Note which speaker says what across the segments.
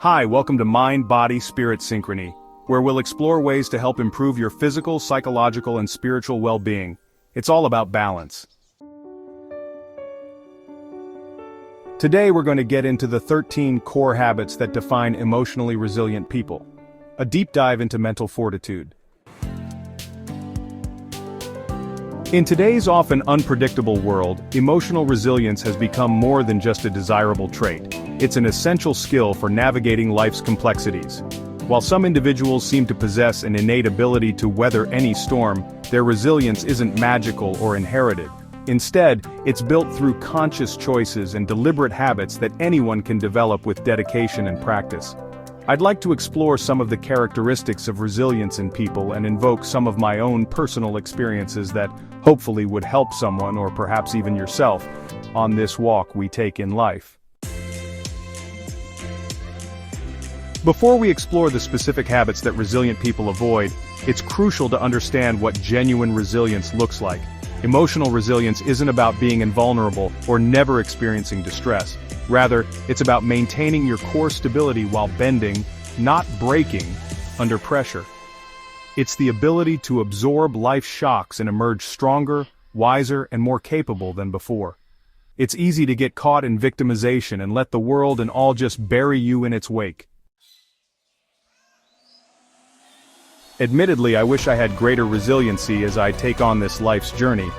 Speaker 1: Hi, welcome to Mind, Body, Spirit Synchrony, where we'll explore ways to help improve your physical, psychological, and spiritual well-being. It's all about balance. Today we're going to get into the 13 core habits that define emotionally resilient people. A deep dive into mental fortitude. In today's often unpredictable world, emotional resilience has become more than just a desirable trait. It's an essential skill for navigating life's complexities. While some individuals seem to possess an innate ability to weather any storm, their resilience isn't magical or inherited. Instead, it's built through conscious choices and deliberate habits that anyone can develop with dedication and practice. I'd like to explore some of the characteristics of resilience in people and invoke some of my own personal experiences that hopefully would help someone, or perhaps even yourself, on this walk we take in life. Before we explore the specific habits that resilient people avoid, it's crucial to understand what genuine resilience looks like. Emotional resilience isn't about being invulnerable or never experiencing distress. Rather, it's about maintaining your core stability while bending, not breaking, under pressure. It's the ability to absorb life's shocks and emerge stronger, wiser, and more capable than before. It's easy to get caught in victimization and let the world and all just bury you in its wake. Admittedly, I wish I had greater resiliency as I take on this life's journey.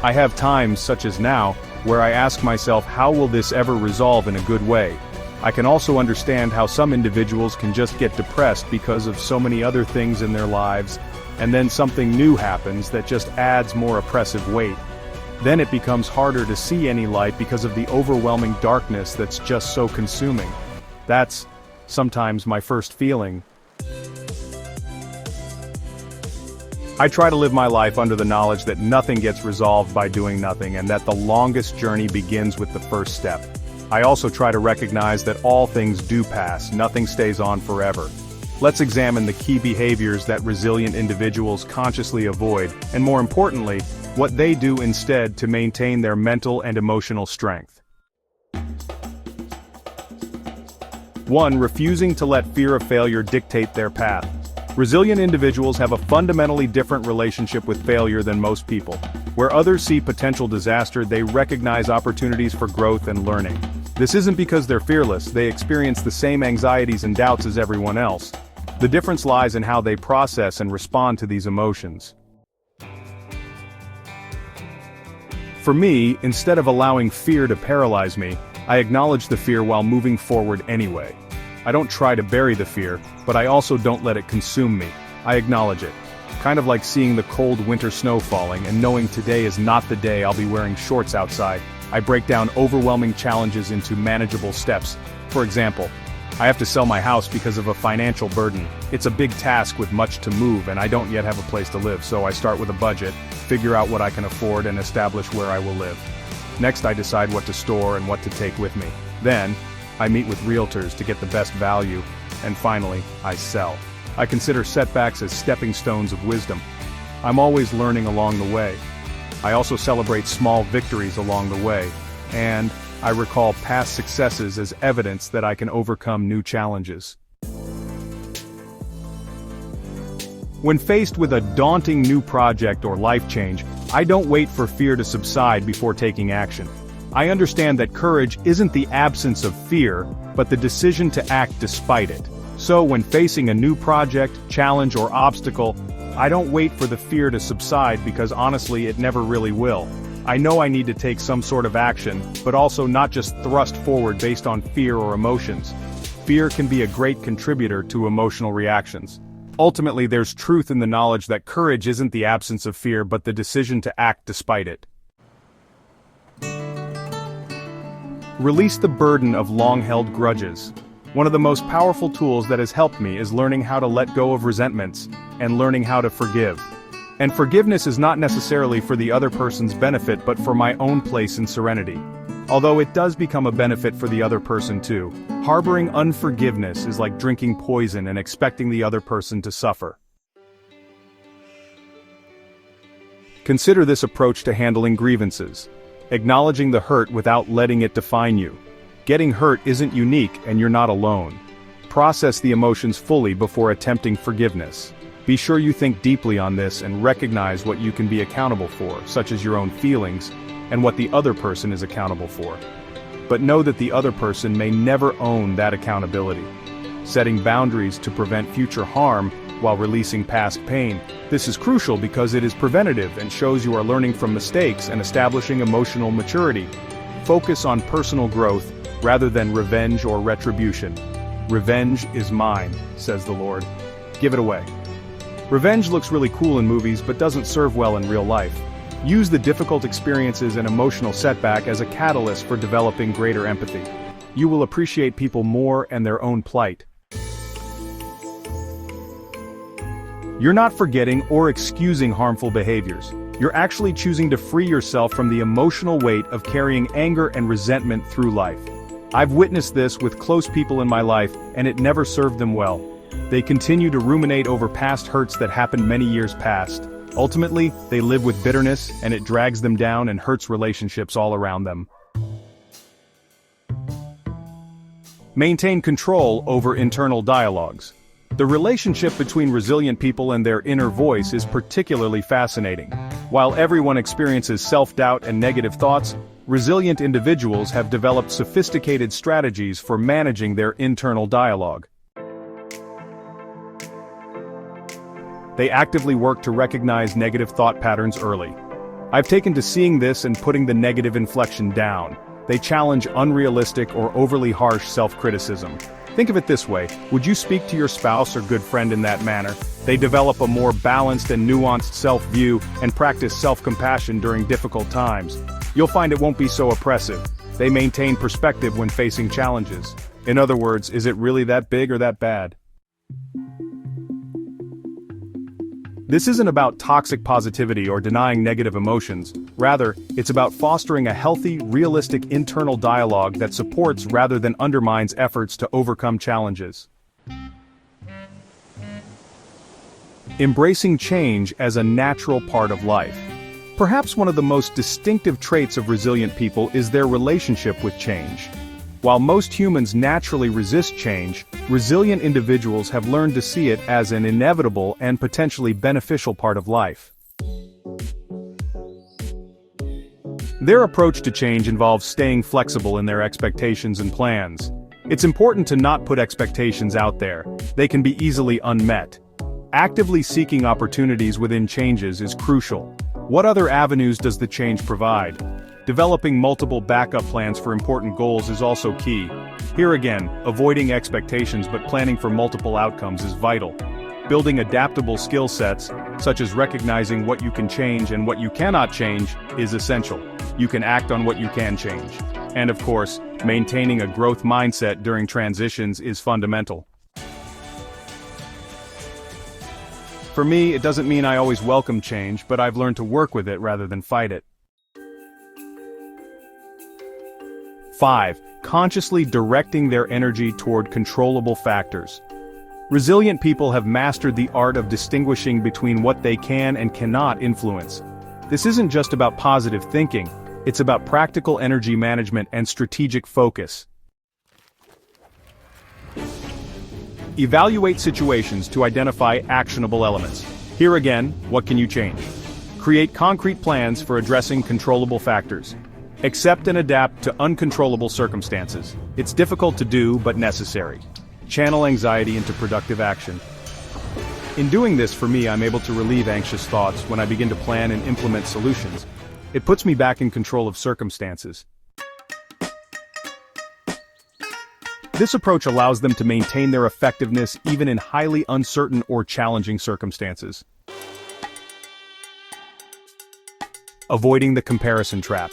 Speaker 1: I have times, such as now, where I ask myself, how will this ever resolve in a good way? I can also understand how some individuals can just get depressed because of so many other things in their lives, and then something new happens that just adds more oppressive weight. Then it becomes harder to see any light because of the overwhelming darkness that's just so consuming. That's sometimes my first feeling. I try to live my life under the knowledge that nothing gets resolved by doing nothing, and that the longest journey begins with the first step. I also try to recognize that all things do pass, nothing stays on forever. Let's examine the key behaviors that resilient individuals consciously avoid, and more importantly, what they do instead to maintain their mental and emotional strength. 1. Refusing to let fear of failure dictate their path. Resilient individuals have a fundamentally different relationship with failure than most people. Where others see potential disaster, they recognize opportunities for growth and learning. This isn't because they're fearless, they experience the same anxieties and doubts as everyone else. The difference lies in how they process and respond to these emotions. For me, instead of allowing fear to paralyze me, I acknowledge the fear while moving forward anyway. I don't try to bury the fear, but I also don't let it consume me. I acknowledge it. Kind of like seeing the cold winter snow falling and knowing today is not the day I'll be wearing shorts outside. I break down overwhelming challenges into manageable steps. For example, I have to sell my house because of a financial burden. It's a big task with much to move, and I don't yet have a place to live, so I start with a budget, figure out what I can afford, and establish where I will live. Next, I decide what to store and what to take with me. Then, I meet with realtors to get the best value, and finally, I sell. I consider setbacks as stepping stones of wisdom. I'm always learning along the way. I also celebrate small victories along the way, and I recall past successes as evidence that I can overcome new challenges. When faced with a daunting new project or life change, I don't wait for fear to subside before taking action. I understand that courage isn't the absence of fear, but the decision to act despite it. So when facing a new project, challenge, or obstacle, I don't wait for the fear to subside because honestly it never really will. I know I need to take some sort of action, but also not just thrust forward based on fear or emotions. Fear can be a great contributor to emotional reactions. Ultimately, there's truth in the knowledge that courage isn't the absence of fear but the decision to act despite it. Release the burden of long-held grudges. One of the most powerful tools that has helped me is learning how to let go of resentments, and learning how to forgive. And forgiveness is not necessarily for the other person's benefit but for my own place in serenity. Although it does become a benefit for the other person too. Harboring unforgiveness is like drinking poison and expecting the other person to suffer. Consider this approach to handling grievances. Acknowledging the hurt without letting it define you. Getting hurt isn't unique and you're not alone. Process the emotions fully before attempting forgiveness. Be sure you think deeply on this and recognize what you can be accountable for, such as your own feelings, and what the other person is accountable for. But know that the other person may never own that accountability. Setting boundaries to prevent future harm while releasing past pain. This is crucial because it is preventative and shows you are learning from mistakes and establishing emotional maturity. Focus on personal growth rather than revenge or retribution. Revenge is mine, says the Lord. Give it away. Revenge looks really cool in movies but doesn't serve well in real life. Use the difficult experiences and emotional setback as a catalyst for developing greater empathy. You will appreciate people more and their own plight. You're not forgetting or excusing harmful behaviors. You're actually choosing to free yourself from the emotional weight of carrying anger and resentment through life. I've witnessed this with close people in my life, and it never served them well. They continue to ruminate over past hurts that happened many years past. Ultimately, they live with bitterness, and it drags them down and hurts relationships all around them. Maintain control over internal dialogues. The relationship between resilient people and their inner voice is particularly fascinating. While everyone experiences self-doubt and negative thoughts, resilient individuals have developed sophisticated strategies for managing their internal dialogue. They actively work to recognize negative thought patterns early. I've taken to seeing this and putting the negative inflection down. They challenge unrealistic or overly harsh self-criticism. Think of it this way, would you speak to your spouse or good friend in that manner? They develop a more balanced and nuanced self-view and practice self-compassion during difficult times. You'll find it won't be so oppressive. They maintain perspective when facing challenges. In other words, is it really that big or that bad? This isn't about toxic positivity or denying negative emotions. Rather, it's about fostering a healthy, realistic internal dialogue that supports rather than undermines efforts to overcome challenges. Embracing change as a natural part of life. Perhaps one of the most distinctive traits of resilient people is their relationship with change. While most humans naturally resist change, resilient individuals have learned to see it as an inevitable and potentially beneficial part of life. Their approach to change involves staying flexible in their expectations and plans. It's important to not put expectations out there. They can be easily unmet. Actively seeking opportunities within changes is crucial. What other avenues does the change provide? Developing multiple backup plans for important goals is also key. Here again, avoiding expectations but planning for multiple outcomes is vital. Building adaptable skill sets, such as recognizing what you can change and what you cannot change, is essential. You can act on what you can change. And of course, maintaining a growth mindset during transitions is fundamental. For me, it doesn't mean I always welcome change, but I've learned to work with it rather than fight it. 5. Consciously directing their energy toward controllable factors. Resilient people have mastered the art of distinguishing between what they can and cannot influence. This isn't just about positive thinking, it's about practical energy management and strategic focus. Evaluate situations to identify actionable elements. Here again, what can you change? Create concrete plans for addressing controllable factors. Accept and adapt to uncontrollable circumstances. It's difficult to do, but necessary. Channel anxiety into productive action. In doing this, for me, I'm able to relieve anxious thoughts when I begin to plan and implement solutions. It puts me back in control of circumstances. This approach allows them to maintain their effectiveness even in highly uncertain or challenging circumstances. Avoiding the comparison trap.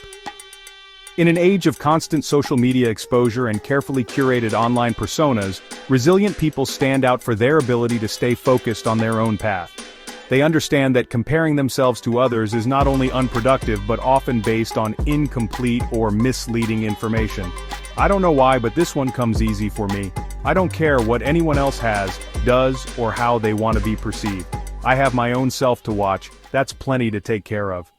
Speaker 1: In an age of constant social media exposure and carefully curated online personas, resilient people stand out for their ability to stay focused on their own path. They understand that comparing themselves to others is not only unproductive but often based on incomplete or misleading information. I don't know why, but this one comes easy for me. I don't care what anyone else has, does, or how they want to be perceived. I have my own self to watch. That's plenty to take care of.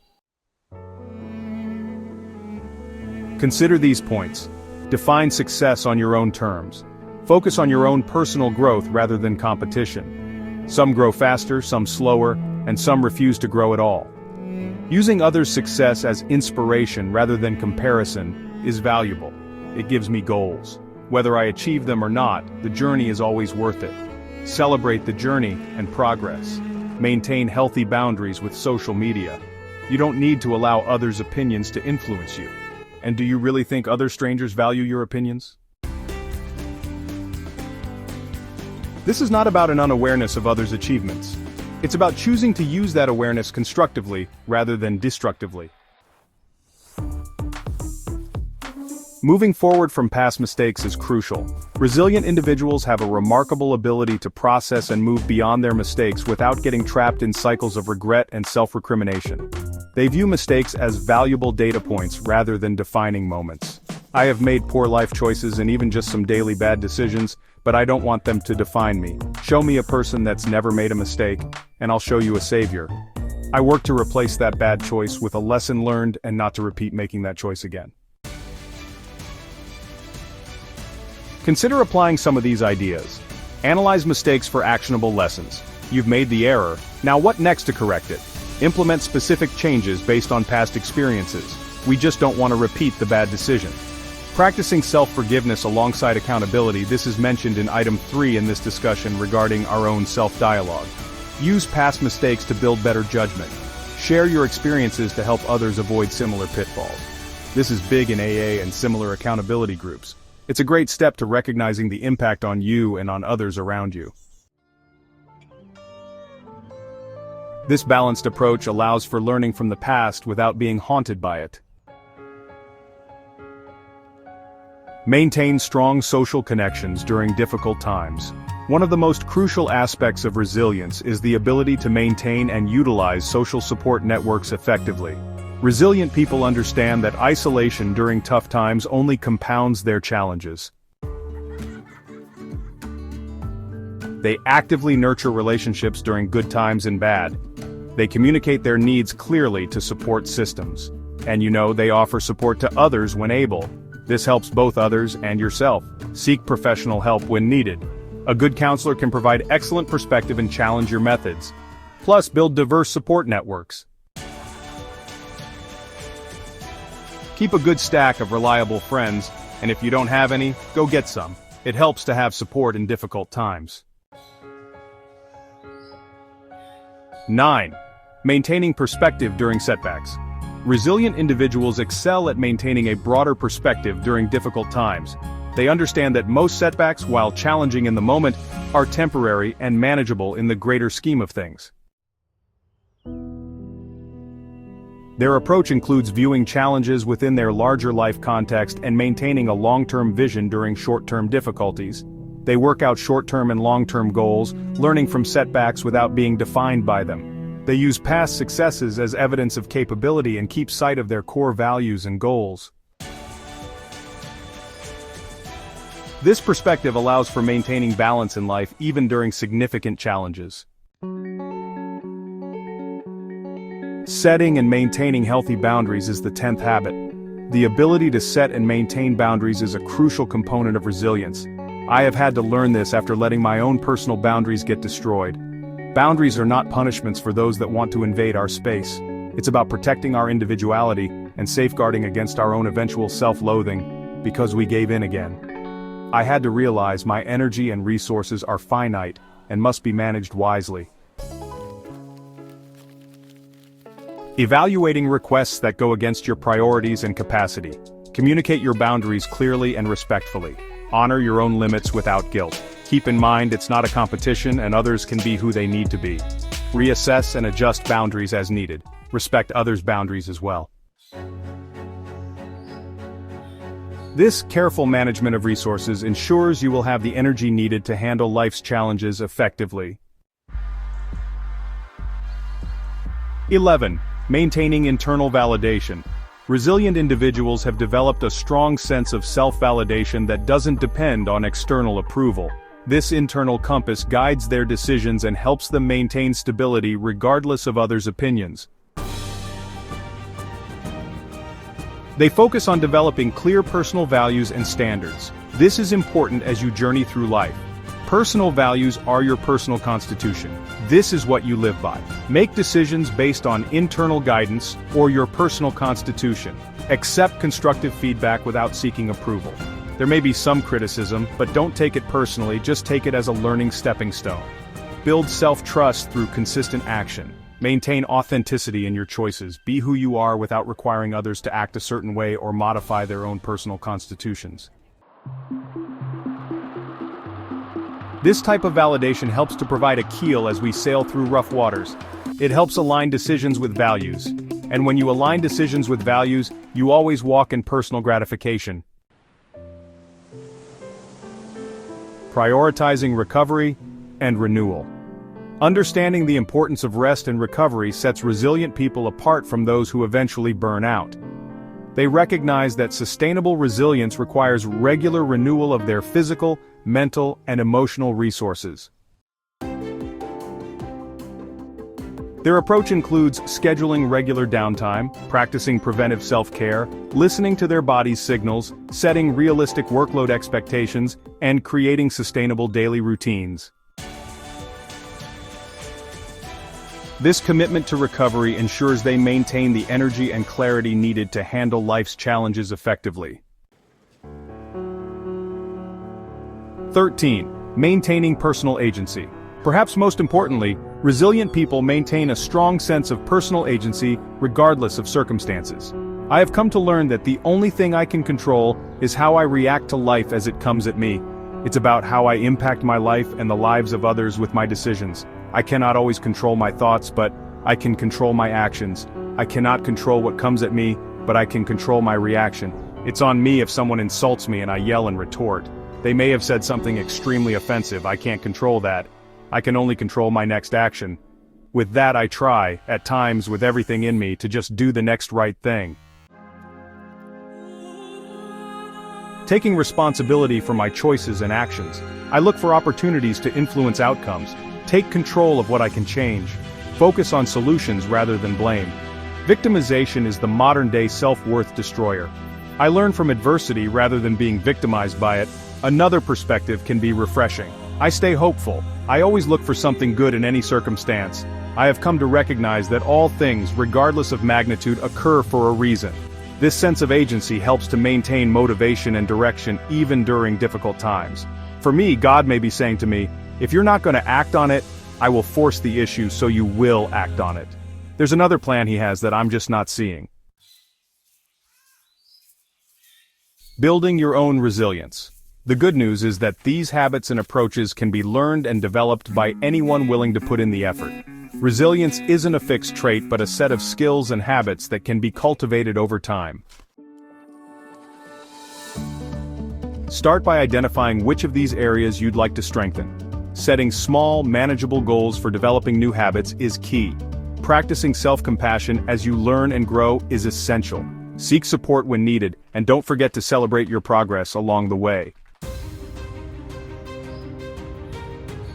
Speaker 1: Consider these points. Define success on your own terms. Focus on your own personal growth rather than competition. Some grow faster, some slower, and some refuse to grow at all. Using others' success as inspiration rather than comparison is valuable. It gives me goals. Whether I achieve them or not, the journey is always worth it. Celebrate the journey and progress. Maintain healthy boundaries with social media. You don't need to allow others' opinions to influence you. And do you really think other strangers value your opinions? This is not about an unawareness of others' achievements. It's about choosing to use that awareness constructively rather than destructively. Moving forward from past mistakes is crucial. Resilient individuals have a remarkable ability to process and move beyond their mistakes without getting trapped in cycles of regret and self-recrimination. They view mistakes as valuable data points rather than defining moments. I have made poor life choices and even just some daily bad decisions, but I don't want them to define me. Show me a person that's never made a mistake, and I'll show you a savior. I work to replace that bad choice with a lesson learned and not to repeat making that choice again. Consider applying some of these ideas. Analyze mistakes for actionable lessons. You've made the error, now what next to correct it? Implement specific changes based on past experiences. We just don't want to repeat the bad decision. Practicing self-forgiveness alongside accountability. This is mentioned in item 3 in this discussion regarding our own self-dialogue. Use past mistakes to build better judgment. Share your experiences to help others avoid similar pitfalls. This is big in AA and similar accountability groups. It's a great step to recognizing the impact on you and on others around you. This balanced approach allows for learning from the past without being haunted by it. Maintain strong social connections during difficult times. One of the most crucial aspects of resilience is the ability to maintain and utilize social support networks effectively. Resilient people understand that isolation during tough times only compounds their challenges. They actively nurture relationships during good times and bad. They communicate their needs clearly to support systems. And they offer support to others when able. This helps both others and yourself. Seek professional help when needed. A good counselor can provide excellent perspective and challenge your methods. Plus, build diverse support networks. Keep a good stack of reliable friends, and if you don't have any, go get some. It helps to have support in difficult times. 9. Maintaining perspective during setbacks. Resilient individuals excel at maintaining a broader perspective during difficult times. They understand that most setbacks, while challenging in the moment, are temporary and manageable in the greater scheme of things. Their approach includes viewing challenges within their larger life context and maintaining a long-term vision during short-term difficulties. They work out short-term and long-term goals, learning from setbacks without being defined by them. They use past successes as evidence of capability and keep sight of their core values and goals. This perspective allows for maintaining balance in life even during significant challenges. Setting and maintaining healthy boundaries is the 10th habit. The ability to set and maintain boundaries is a crucial component of resilience. I have had to learn this after letting my own personal boundaries get destroyed. Boundaries are not punishments for those that want to invade our space. It's about protecting our individuality and safeguarding against our own eventual self-loathing because we gave in again. I had to realize my energy and resources are finite and must be managed wisely. Evaluating requests that go against your priorities and capacity. Communicate your boundaries clearly and respectfully. Honor your own limits without guilt. Keep in mind it's not a competition and others can be who they need to be. Reassess and adjust boundaries as needed. Respect others' boundaries as well. This careful management of resources ensures you will have the energy needed to handle life's challenges effectively. 11. Maintaining internal validation. Resilient individuals have developed a strong sense of self-validation that doesn't depend on external approval. This internal compass guides their decisions and helps them maintain stability regardless of others' opinions. They focus on developing clear personal values and standards. This is important as you journey through life. Personal values are your personal constitution. This is what you live by. Make decisions based on internal guidance or your personal constitution. Accept constructive feedback without seeking approval. There may be some criticism, but don't take it personally, just take it as a learning stepping stone. Build self-trust through consistent action. Maintain authenticity in your choices. Be who you are without requiring others to act a certain way or modify their own personal constitutions. This type of validation helps to provide a keel as we sail through rough waters. It helps align decisions with values. And when you align decisions with values, you always walk in personal gratification. Prioritizing recovery and renewal. Understanding the importance of rest and recovery sets resilient people apart from those who eventually burn out. They recognize that sustainable resilience requires regular renewal of their physical, mental, and emotional resources. Their approach includes scheduling regular downtime, practicing preventive self-care, listening to their body's signals, setting realistic workload expectations, and creating sustainable daily routines. This commitment to recovery ensures they maintain the energy and clarity needed to handle life's challenges effectively. 13. Maintaining personal agency. Perhaps most importantly, resilient people maintain a strong sense of personal agency regardless of circumstances. I have come to learn that the only thing I can control is how I react to life as it comes at me. It's about how I impact my life and the lives of others with my decisions. I cannot always control my thoughts, but I can control my actions. I cannot control what comes at me, but I can control my reaction. It's on me if someone insults me and I yell and retort. They may have said something extremely offensive. I can't control that. I can only control my next action. With that I try, at times with everything in me, to just do the next right thing. Taking responsibility for my choices and actions. I look for opportunities to influence outcomes. Take control of what I can change. Focus on solutions rather than blame. Victimization is the modern-day self-worth destroyer. I learn from adversity rather than being victimized by it. Another perspective can be refreshing. I stay hopeful. I always look for something good in any circumstance. I have come to recognize that all things, regardless of magnitude, occur for a reason. This sense of agency helps to maintain motivation and direction even during difficult times. For me, God may be saying to me, if you're not going to act on it, I will force the issue so you will act on it. There's another plan he has that I'm just not seeing. Building your own resilience. The good news is that these habits and approaches can be learned and developed by anyone willing to put in the effort. Resilience isn't a fixed trait but a set of skills and habits that can be cultivated over time. Start by identifying which of these areas you'd like to strengthen. Setting small, manageable goals for developing new habits is key. Practicing self-compassion as you learn and grow is essential. Seek support when needed, and don't forget to celebrate your progress along the way.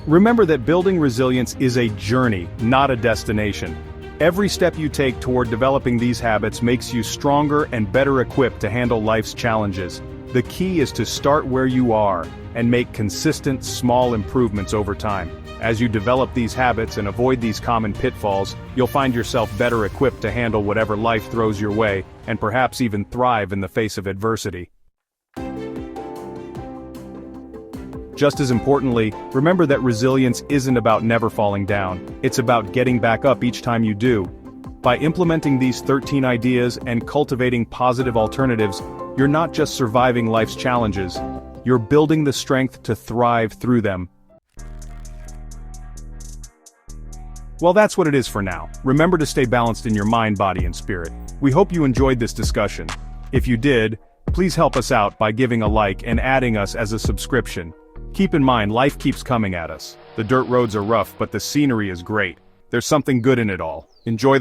Speaker 1: Remember that building resilience is a journey, not a destination. Every step you take toward developing these habits makes you stronger and better equipped to handle life's challenges. The key is to start where you are and make consistent, small improvements over time. As you develop these habits and avoid these common pitfalls, you'll find yourself better equipped to handle whatever life throws your way, and perhaps even thrive in the face of adversity. Just as importantly, remember that resilience isn't about never falling down. It's about getting back up each time you do. By implementing these 13 ideas and cultivating positive alternatives, you're not just surviving life's challenges, you're building the strength to thrive through them. Well, that's what it is for now. Remember to stay balanced in your mind, body, and spirit. We hope you enjoyed this discussion. If you did, please help us out by giving a like and adding us as a subscription. Keep in mind, life keeps coming at us. The dirt roads are rough, but the scenery is great. There's something good in it all. Enjoy the